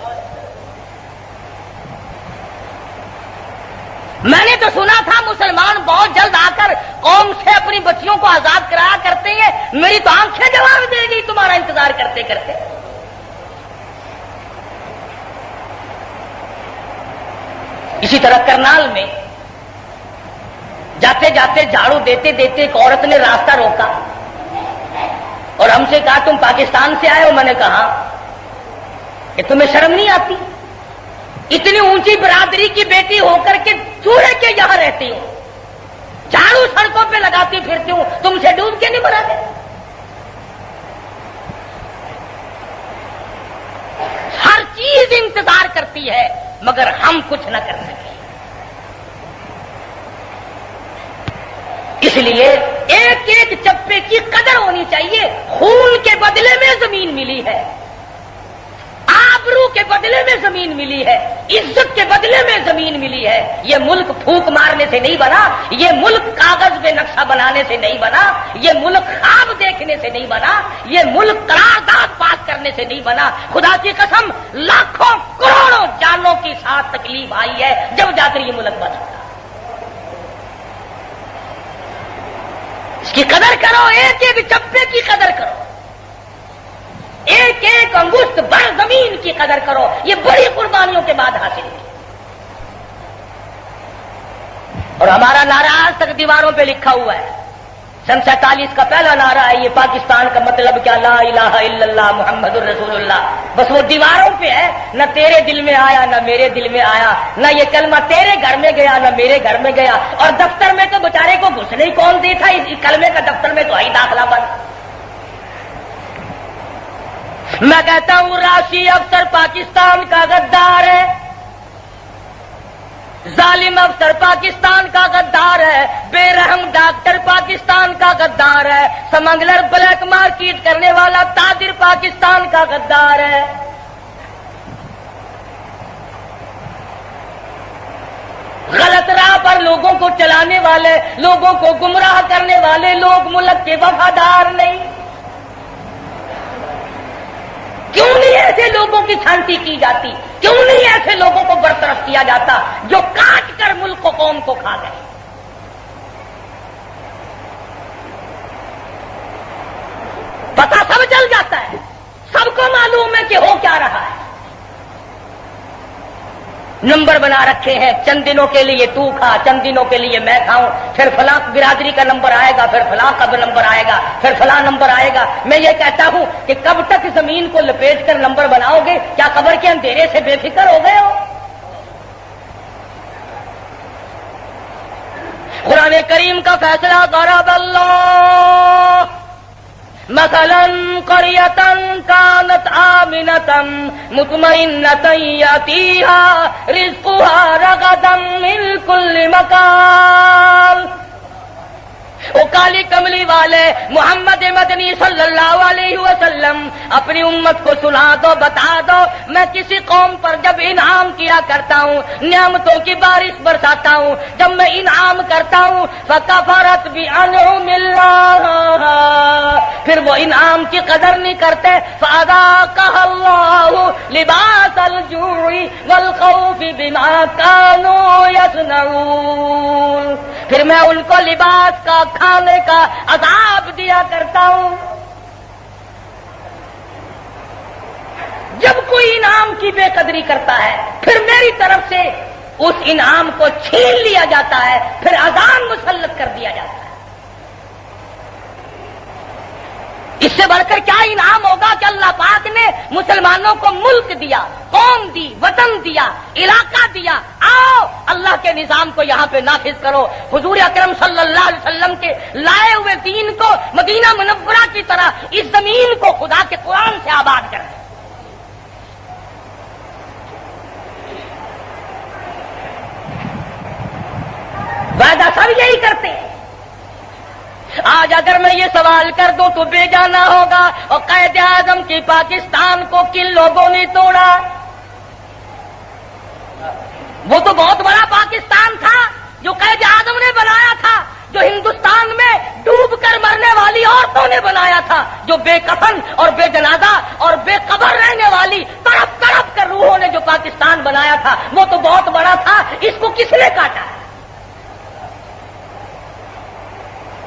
میں نے تو سنا تھا مسلمان بہت جلد آ کر قوم سے اپنی بچیوں کو آزاد کرایا کرتے ہیں، میری تو آنکھیں جواب دے گی تمہارا انتظار کرتے کرتے۔ اسی طرح کرنال میں جاتے جاتے جھاڑو دیتے دیتے ایک عورت نے راستہ روکا اور ہم سے کہا تم پاکستان سے آئے ہو؟ میں نے کہا کہ تمہیں شرم نہیں آتی؟ اتنی اونچی برادری کی بیٹی ہو کر کے چوڑے کے یہاں رہتی ہوں، جھاڑو سڑکوں پہ لگاتی پھرتی ہوں، تم سے ڈوب کے نہیں مرا گئے؟ ہر چیز انتظار کرتی ہے مگر ہم کچھ نہ کر سکے۔ اس لیے ایک ایک چپے کی قدر ہونی چاہیے۔ خون کے بدلے میں زمین ملی ہے، آبرو کے بدلے میں زمین ملی ہے، عزت کے بدلے میں زمین ملی ہے۔ یہ ملک پھونک مارنے سے نہیں بنا، یہ ملک کاغذ پہ نقشہ بنانے سے نہیں بنا، یہ ملک خواب دیکھنے سے نہیں بنا، یہ ملک قرارداد پاس کرنے سے نہیں بنا۔ خدا کی قسم لاکھوں کروڑوں جانوں کے ساتھ تکلیف آئی ہے جب جا کر یہ ملک بنا۔ اس کی قدر کرو، ایک ایک چپے کی قدر کرو، ایک ایک انگشت بر زمین کی قدر کرو، یہ بڑی قربانیوں کے بعد حاصل کی۔ اور ہمارا نعرہ آج تک دیواروں پہ لکھا ہوا ہے، سن 47 کا پہلا نعرہ ہے یہ پاکستان کا مطلب کیا؟ لا الہ الا اللہ محمد الرسول اللہ۔ بس وہ دیواروں پہ ہے، نہ تیرے دل میں آیا نہ میرے دل میں آیا، نہ یہ کلمہ تیرے گھر میں گیا نہ میرے گھر میں گیا، اور دفتر میں تو بیچارے کو گھسنے ہی کون دیتا؟ اس کلمے کا دفتر میں تو ہی داخلہ بند۔ میں کہتا ہوں راشی افسر پاکستان کا غدار ہے، ظالم افسر پاکستان کا غدار ہے، بے رحم ڈاکٹر پاکستان کا غدار ہے، سمگلر بلیک مارکیٹ کرنے والا تاجر پاکستان کا غدار ہے۔ غلط راہ پر لوگوں کو چلانے والے، لوگوں کو گمراہ کرنے والے لوگ ملک کے وفادار نہیں۔ کیوں نہیں ایسے لوگوں کی چھانٹی کی جاتی؟ کیوں نہیں ایسے لوگوں کو برطرف کیا جاتا جو کاٹ کر ملک و قوم کو کھا گئے؟ پتہ سب چل جاتا ہے، سب کو معلوم ہے کہ ہو کیا رہا ہے۔ نمبر بنا رکھے ہیں، چند دنوں کے لیے تو کھا، چند دنوں کے لیے میں کھاؤں، پھر فلاں برادری کا نمبر آئے گا، پھر فلاں کا نمبر آئے گا، پھر فلاں نمبر آئے گا۔ میں یہ کہتا ہوں کہ کب تک زمین کو لپیٹ کر نمبر بناؤ گے؟ کیا قبر کے اندھیرے سے بے فکر ہو گئے ہو؟ قرآن کریم کا فیصلہ ضرب اللہ مثلا قریۃ کانت آمنۃ مطمئنۃ یأتیہا رزقہا رغدا من کل مکان۔ وہ کالی کملی والے محمد مدنی صلی اللہ علیہ وسلم اپنی امت کو سنا دو، بتا دو، میں کسی قوم پر جب انعام کیا کرتا ہوں، نعمتوں کی بارش برساتا ہوں، جب میں انعام کرتا ہوں فکفرت بانعم اللہ، پھر وہ انعام کی قدر نہیں کرتے، فاذاقها اللہ لباس الجوع والخوف بما كانوا يصنعون، پھر میں ان کو لباس کا، کھانے کا عذاب دیا کرتا ہوں۔ جب کوئی انعام کی بے قدری کرتا ہے پھر میری طرف سے اس انعام کو چھین لیا جاتا ہے، پھر عذاب مسلط کر دیا جاتا ہے۔ اس سے بڑھ کر کیا انعام ہوگا کہ اللہ پاک نے مسلمانوں کو ملک دیا، قوم دی، وطن دیا، علاقہ دیا، آؤ اللہ کے نظام کو یہاں پہ نافذ کرو۔ حضور اکرم صلی اللہ علیہ وسلم کے لائے ہوئے دین کو مدینہ منورہ کی طرح اس زمین کو خدا کے قرآن سے آباد کر دیں۔ وعدہ سب یہی کرتے ہیں۔ آج اگر میں یہ سوال کر دوں تو بے جانا ہوگا، اور قائد اعظم کی پاکستان کو کن لوگوں نے توڑا؟ وہ تو بہت بڑا پاکستان تھا جو قائد اعظم نے بنایا تھا، جو ہندوستان میں ڈوب کر مرنے والی عورتوں نے بنایا تھا، جو بے کفن اور بے جنازہ اور بے قبر رہنے والی تڑپ تڑپ کر روحوں نے جو پاکستان بنایا تھا، وہ تو بہت بڑا تھا۔ اس کو کس نے کاٹا؟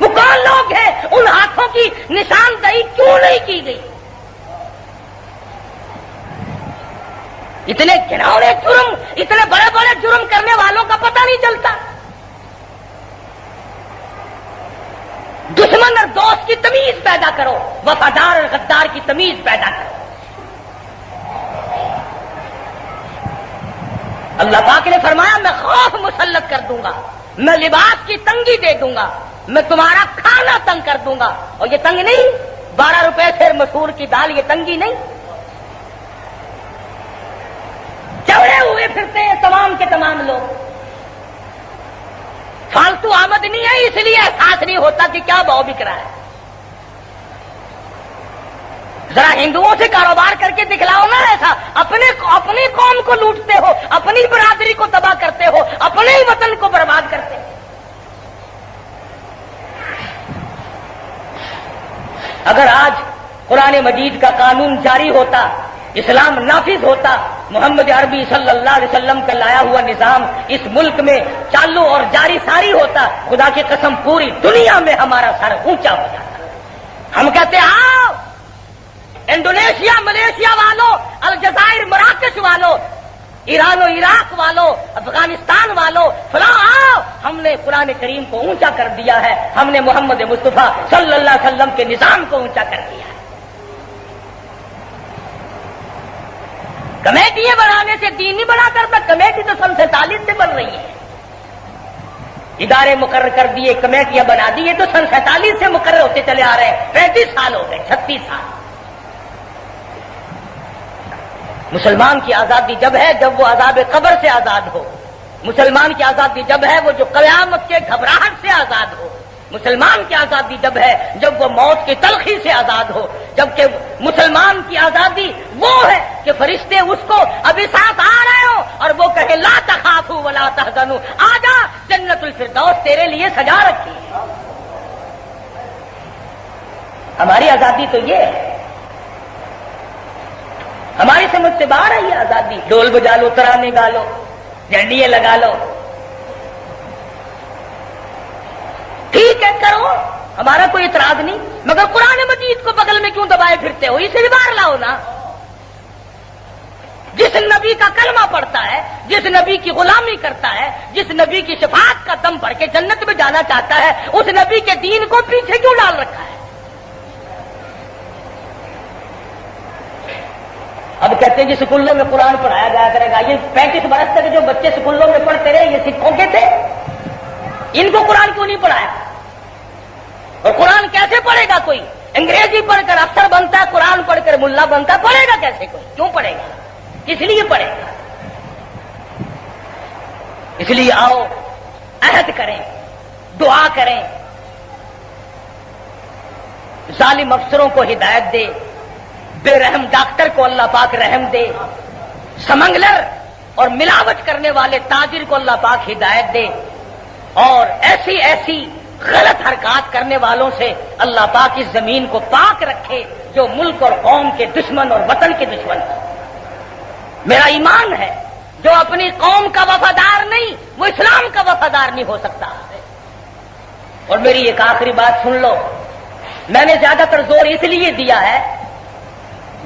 وہ کون لوگ ہیں؟ ان ہاتھوں کی نشاندہی کیوں نہیں کی گئی؟ اتنے گھناؤنے جرم، اتنے بڑے بڑے جرم کرنے والوں کا پتہ نہیں چلتا۔ دشمن اور دوست کی تمیز پیدا کرو، وفادار اور غدار کی تمیز پیدا کرو۔ اللہ پاک نے فرمایا میں خوف مسلط کر دوں گا، میں لباس کی تنگی دے دوں گا، میں تمہارا کھانا تنگ کر دوں گا۔ اور یہ تنگ نہیں 12 روپے سے مسور کی دال، یہ تنگی نہیں، چوڑے ہوئے پھرتے ہیں تمام کے تمام لوگ۔ فالتو آمد نہیں ہے، اس لیے احساس نہیں ہوتا کہ کیا بھاؤ بک رہا ہے۔ ذرا ہندوؤں سے کاروبار کر کے دکھلاؤ نا ایسا، اپنی قوم کو لوٹتے ہو، اپنی برادری کو تباہ کرتے ہو، اپنے ہی وطن کو برباد کرتے ہو۔ اگر آج قرآن مجید کا قانون جاری ہوتا، اسلام نافذ ہوتا، محمد عربی صلی اللہ علیہ وسلم کا لایا ہوا نظام اس ملک میں چالو اور جاری ساری ہوتا، خدا کی قسم پوری دنیا میں ہمارا سر اونچا ہو جاتا۔ ہم کہتے ہیں آؤ انڈونیشیا، ملیشیا والوں، الجزائر، مراکش والوں، ایران و عراق والوں، افغانستان والوں، فلاں آؤ، ہم نے قرآن کریم کو اونچا کر دیا ہے، ہم نے محمد مصطفیٰ صلی اللہ علیہ وسلم کے نظام کو اونچا کر دیا ہے۔ کمیٹیاں بنانے سے دین نہیں بنا کرتا، کمیٹی تو سن 47 سے بن رہی ہے، ادارے مقرر کر دیے، کمیٹیاں بنا دیے، تو سن 47 سے مقرر ہوتے چلے آ رہے ہیں، 35 سال ہو گئے، 36 سال۔ مسلمان کی آزادی جب ہے جب وہ عذاب قبر سے آزاد ہو. مسلمان کی آزادی جب ہے وہ جو قیامت کے گھبراہٹ سے آزاد ہو. مسلمان کی آزادی جب ہے جب وہ موت کی تلخی سے آزاد ہو. جبکہ مسلمان کی آزادی وہ ہے کہ فرشتے اس کو ابھی ساتھ آ رہے ہوں اور وہ کہے لا تخافوا ولا تحزنوا، آجا جنت الفردوس تیرے لیے سجا رکھی ہے. ہماری آزادی تو یہ ہے، ہماری سمجھ سے باہر ہے یہ آزادی. ڈول بجا لو، ترانے گا لو، جھنڈیاں لگا لو، ٹھیک ہے کرو، ہمارا کوئی اعتراض نہیں، مگر قرآن مجید کو بغل میں کیوں دبائے پھرتے ہو؟ اسے بھی باہر لاؤ نا. جس نبی کا کلمہ پڑھتا ہے، جس نبی کی غلامی کرتا ہے، جس نبی کی شفاعت کا دم بھر کے جنت میں جانا چاہتا ہے، اس نبی کے دین کو پیچھے کیوں ڈال رکھا ہے؟ اب کہتے ہیں جی سکولوں میں قرآن پڑھایا جایا کرے گا. یہ 35 برس تک جو بچے سکولوں میں پڑھتے رہے یہ سکھوں کے تھے، ان کو قرآن کیوں نہیں پڑھایا؟ اور قرآن کیسے پڑھے گا کوئی؟ انگریزی پڑھ کر افسر بنتا ہے، قرآن پڑھ کر ملا بنتا ہے، پڑھے گا کیسے کوئی؟ کیوں پڑھے گا؟ اس لیے پڑھے گا. اس لیے آؤ عہد کریں، دعا کریں، ظالم افسروں کو ہدایت دے، بے رحم ڈاکٹر کو اللہ پاک رحم دے، سمنگلر اور ملاوٹ کرنے والے تاجر کو اللہ پاک ہدایت دے، اور ایسی ایسی غلط حرکات کرنے والوں سے اللہ پاک اس زمین کو پاک رکھے جو ملک اور قوم کے دشمن اور وطن کے دشمن ہیں. میرا ایمان ہے جو اپنی قوم کا وفادار نہیں وہ اسلام کا وفادار نہیں ہو سکتا. اور میری ایک آخری بات سن لو، میں نے زیادہ تر زور اس لیے دیا ہے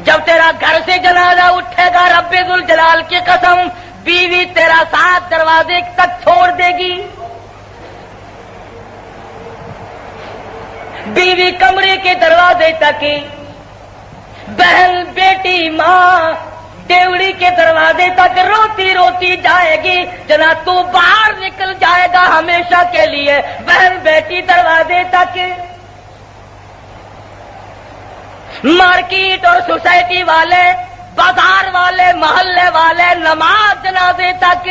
جب تیرا گھر سے جنازہ اٹھے گا رب ذوالجلال کی قسم بیوی تیرا ساتھ دروازے تک چھوڑ دے گی، بیوی کمرے کے دروازے تک، بہن بیٹی ماں ڈیوڑی کے دروازے تک روتی روتی جائے گی. جناب تو باہر نکل جائے گا ہمیشہ کے لیے، بہن بیٹی دروازے تک. مارکیٹ اور سوسائٹی والے، بازار والے، محلے والے نماز جنازے تک،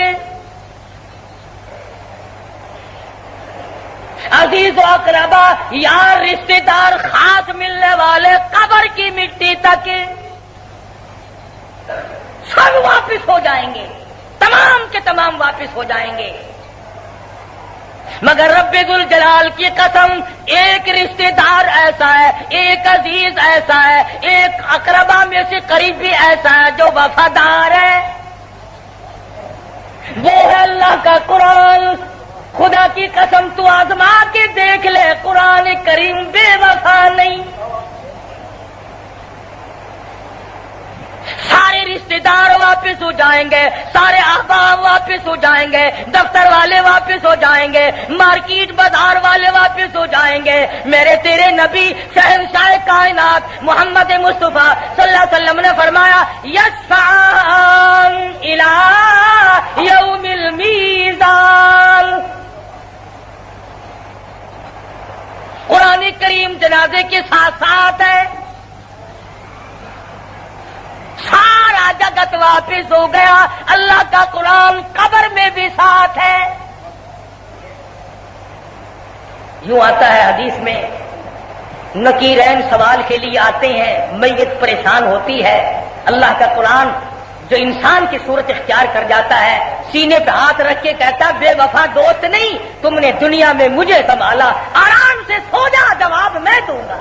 عزیز و اقربا یار رشتے دار خاص ملنے والے قبر کی مٹی تک سب واپس ہو جائیں گے، تمام کے تمام واپس ہو جائیں گے. مگر رب ذوالجلال کی قسم ایک رشتے دار ایسا ہے، ایک عزیز ایسا ہے، ایک اقربا میں سے قریبی ایسا ہے جو وفادار ہے، وہ ہے اللہ کا قرآن. خدا کی قسم تو آزما کے دیکھ لے، قرآن کریم بے وفا نہیں. سارے رشتے دار واپس ہو جائیں گے، سارے احباب واپس ہو جائیں گے، دفتر والے واپس ہو جائیں گے، مارکیٹ بازار والے واپس ہو جائیں گے. میرے تیرے نبی شہنشاہ کائنات محمد مصطفیٰ صلی اللہ علیہ وسلم نے فرمایا یشفعان الی یوم المیزان. قرآن کریم جنازے کے ساتھ ساتھ ہے، سارا جگت واپس ہو گیا، اللہ کا قرآن قبر میں بھی ساتھ ہے. یوں آتا ہے حدیث میں، نکیرین سوال کے لیے آتے ہیں، میت پریشان ہوتی ہے، اللہ کا قرآن جو انسان کی صورت اختیار کر جاتا ہے سینے پہ ہاتھ رکھ کے کہتا بے وفا دوست نہیں، تم نے دنیا میں مجھے سنبھالا، آرام سے سو جا، جواب میں دوں گا.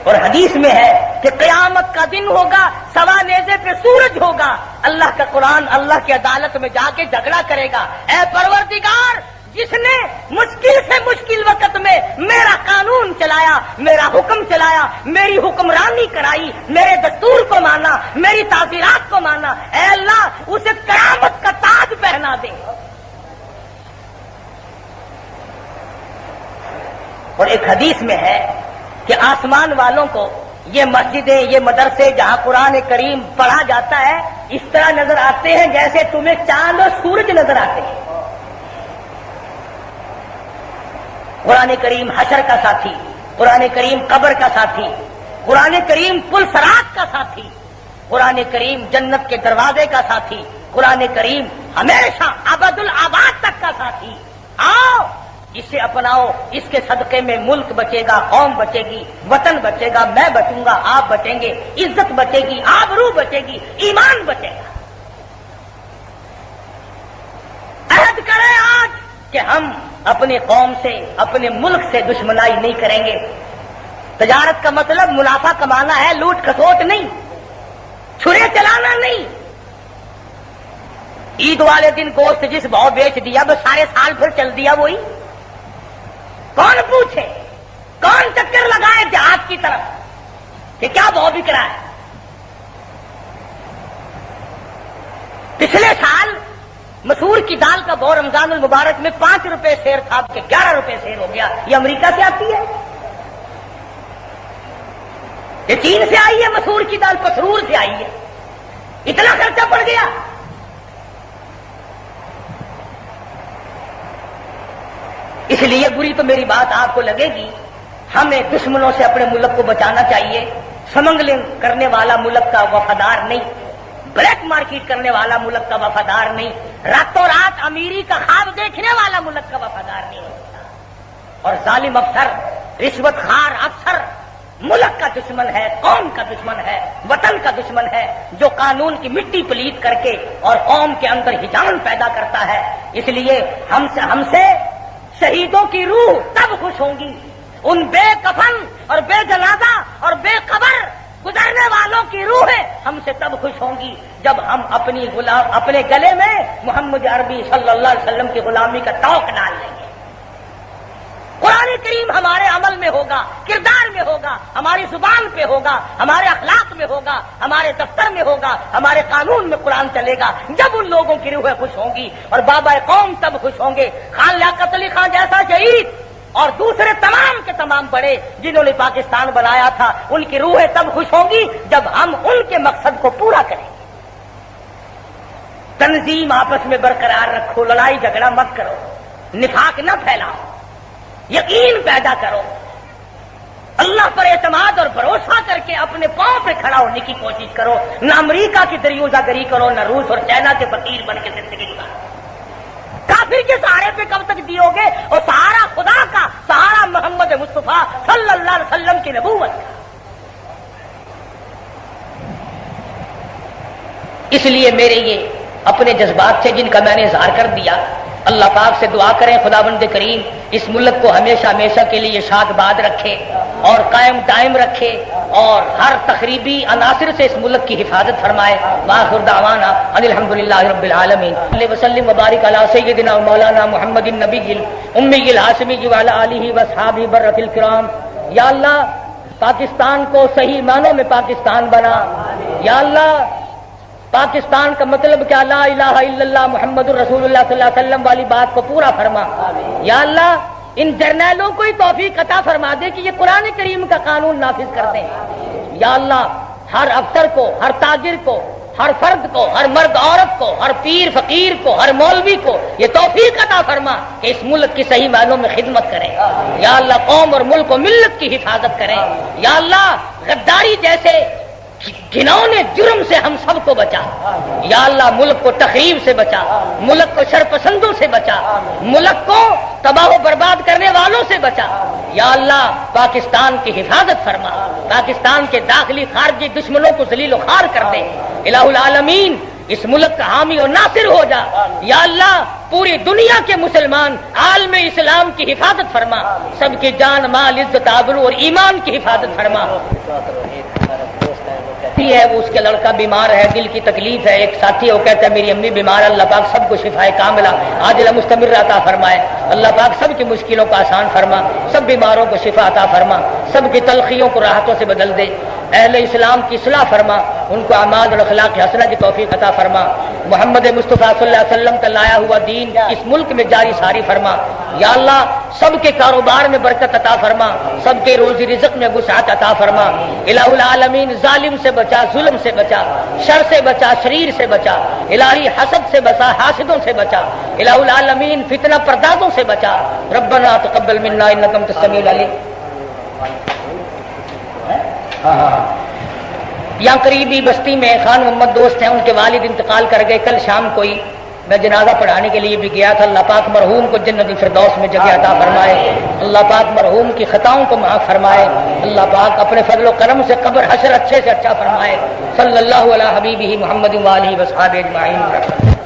اور حدیث میں ہے کہ قیامت کا دن ہوگا، سوا نیزے پہ سورج ہوگا، اللہ کا قرآن اللہ کی عدالت میں جا کے جھگڑا کرے گا، اے پروردگار جس نے مشکل سے مشکل وقت میں میرا قانون چلایا، میرا حکم چلایا، میری حکمرانی کرائی، میرے دستور کو مانا، میری تعزیرات کو مانا، اے اللہ اسے قیامت کا تاج پہنا دے. اور ایک حدیث میں ہے کہ آسمان والوں کو یہ مسجدیں، یہ مدرسے جہاں قرآن کریم پڑھا جاتا ہے اس طرح نظر آتے ہیں جیسے تمہیں چاند اور سورج نظر آتے ہیں. قرآن کریم حشر کا ساتھی، قرآن کریم قبر کا ساتھی، قرآن کریم پل صراط کا ساتھی، قرآن کریم جنت کے دروازے کا ساتھی، قرآن کریم ہمیشہ ابد الآباد تک کا ساتھی۔ آؤ اسے اپناؤ، اس کے صدقے میں ملک بچے گا، قوم بچے گی، وطن بچے گا، میں بچوں گا، آپ بچیں گے، عزت بچے گی، آبرو بچے گی، ایمان بچے گا۔ عہد کریں آج کہ ہم اپنی قوم سے، اپنے ملک سے دشمنائی نہیں کریں گے۔ تجارت کا مطلب منافع کمانا ہے، لوٹ کھسوٹ نہیں، چھرے چلانا نہیں۔ عید والے دن گوشت جس بھاؤ بیچ دیا بس سارے سال پھر چل دیا وہی۔ کون پوچھے، کون چکر لگائے جہاد کی طرف کہ کیا بھاؤ بک رہا ہے؟ پچھلے سال مسور کی دال کا بھاؤ رمضان المبارک میں 5 روپے سیر تھا، کہ 11 روپے سیر ہو گیا۔ یہ امریکہ سے آتی ہے، یہ چین سے آئی ہے، مسور کی دال پسرور سے آئی ہے، اتنا خرچہ پڑ گیا۔ اس لیے بری تو میری بات آپ کو لگے گی، ہمیں دشمنوں سے اپنے ملک کو بچانا چاہیے۔ سمگلنگ کرنے والا ملک کا وفادار نہیں، بلیک مارکیٹ کرنے والا ملک کا وفادار نہیں، راتوں رات امیری کا خواب دیکھنے والا ملک کا وفادار نہیں ہوتا۔ اور ظالم افسر، رشوت خوار افسر ملک کا دشمن ہے، قوم کا دشمن ہے، وطن کا دشمن ہے، جو قانون کی مٹی پلید کر کے اور قوم کے اندر ہجان پیدا کرتا ہے۔ اس لیے ہم سے شہیدوں کی روح تب خوش ہوں گی، ان بے کفن اور بے جنازہ اور بے قبر گزرنے والوں کی روحیں ہم سے تب خوش ہوں گی جب ہم اپنے گلے میں محمد عربی صلی اللہ علیہ وسلم کی غلامی کا توق ڈال لیں گے۔ قرآن کریم ہمارے عمل میں ہوگا، کردار میں ہوگا، ہماری زبان پہ ہوگا، ہمارے اخلاق میں ہوگا، ہمارے دفتر میں ہوگا، ہمارے قانون میں قرآن چلے گا۔ جب ان لوگوں کی روحیں خوش ہوں گی اور بابا قوم تب خوش ہوں گے۔ خان لیاقت علی خان جیسا شہید اور دوسرے تمام کے تمام بڑے جنہوں نے پاکستان بنایا تھا، ان کی روحیں تب خوش ہوں گی جب ہم ان کے مقصد کو پورا کریں گے۔ تنظیم آپس میں برقرار رکھو، لڑائی جھگڑا مت کرو، نفاق نہ پھیلاؤ، یقین پیدا کرو، اللہ پر اعتماد اور بھروسہ کر کے اپنے پاؤں پہ کھڑا ہونے کی کوشش کرو۔ نہ امریکہ کی دریوزہ گری کرو، نہ روس اور چائنا کے فقیر بن کے زندگی گزارو۔ کافر کے سہارے پہ کب تک جیو گے؟ اور سہارا خدا کا، سہارا محمد مصطفیٰ صلی اللہ علیہ وسلم کی نبوت کا۔ اس لیے میرے یہ اپنے جذبات سے جن کا میں نے اظہار کر دیا، اللہ پاک سے دعا کریں خداوند کریم اس ملک کو ہمیشہ ہمیشہ کے لیے شاد باد رکھے اور قائم دائم رکھے اور ہر تخریبی عناصر سے اس ملک کی حفاظت فرمائے۔ وآخر دعوانا ان الحمدللہ رب العالمین صلی وسلم وبارک علی سیدنا مولانا محمد النبی الامی الہاشمی وعلی آلہ واصحابہ برۃ الکرام۔ یا اللہ پاکستان کو صحیح معنوں میں پاکستان بنا۔ یا اللہ پاکستان کا مطلب کیا، لا الہ الا اللہ محمد الرسول اللہ صلی اللہ علیہ وسلم والی بات کو پورا فرما۔ یا اللہ ان جرنیلوں کو ہی توفیق عطا فرما دے کہ یہ قرآن کریم کا قانون نافذ کر دیں۔ یا اللہ ہر افسر کو، ہر تاجر کو، ہر فرد کو، ہر مرد عورت کو، ہر پیر فقیر کو، ہر مولوی کو یہ توفیق عطا فرما کہ اس ملک کی صحیح معنوں میں خدمت کریں۔ یا اللہ قوم اور ملک و ملت کی حفاظت کریں۔ یا اللہ غداری جیسے گھنونے جرم سے ہم سب کو بچا۔ یا اللہ ملک کو تخریب سے بچا، ملک کو شرپسندوں سے بچا، ملک کو تباہ و برباد کرنے والوں سے بچا۔ یا اللہ پاکستان کی حفاظت فرما، پاکستان کے داخلی خارجی دشمنوں کو ذلیل و خوار کر دے۔ الہ العالمین اس ملک کا حامی اور ناصر ہو جا۔ یا اللہ پوری دنیا کے مسلمان عالم اسلام کی حفاظت فرما، سب کی جان مال عزت آبرو اور ایمان کی حفاظت فرما۔ ہے وہ اس کے لڑکا بیمار ہے، دل کی تکلیف ہے، ایک ساتھی ہے وہ کہتا ہے میری امی بیمار ہے، اللہ پاک سب کو شفائے کاملہ عاجلہ مستمر عطا فرمائے۔ اللہ پاک سب کی مشکلوں کو آسان فرما، سب بیماروں کو شفا عطا فرما، سب کی تلخیوں کو راحتوں سے بدل دے۔ اہل اسلام کی اصلاح فرما، ان کو اعمال اور اخلاق حسنہ کی توفیق عطا فرما۔ محمد مصطفیٰ صلی اللہ علیہ وسلم کا لایا ہوا دین اس ملک میں جاری ساری فرما۔ یا اللہ سب کے کاروبار میں برکت عطا فرما، سب کے روزی رزق میں وسعت عطا فرما۔ الہ العالمین ظالم سے بچا، ظلم سے بچا، شر سے بچا، شریر سے بچا، الہی حسد سے بچا، حاسدوں سے بچا۔ الہ العالمین فتنہ پردازوں سے بچا۔ ربنا تقبل منا انک انت السمیع العلیم۔ یہاں قریبی بستی میں خان محمد دوست ہیں، ان کے والد انتقال کر گئے. کل شام کوئی میں جنازہ پڑھانے کے لیے بھی گیا تھا. اللہ پاک مرحوم کو جنت فردوس میں جگہ عطا فرمائے. اللہ پاک مرحوم کی خطاؤں کو معاف فرمائے. اللہ پاک اپنے فضل و کرم سے قبر حشر اچھے سے اچھا فرمائے. صلی اللہ علیہ حبیبہ محمد و آلہ و صحابہ اجمعین.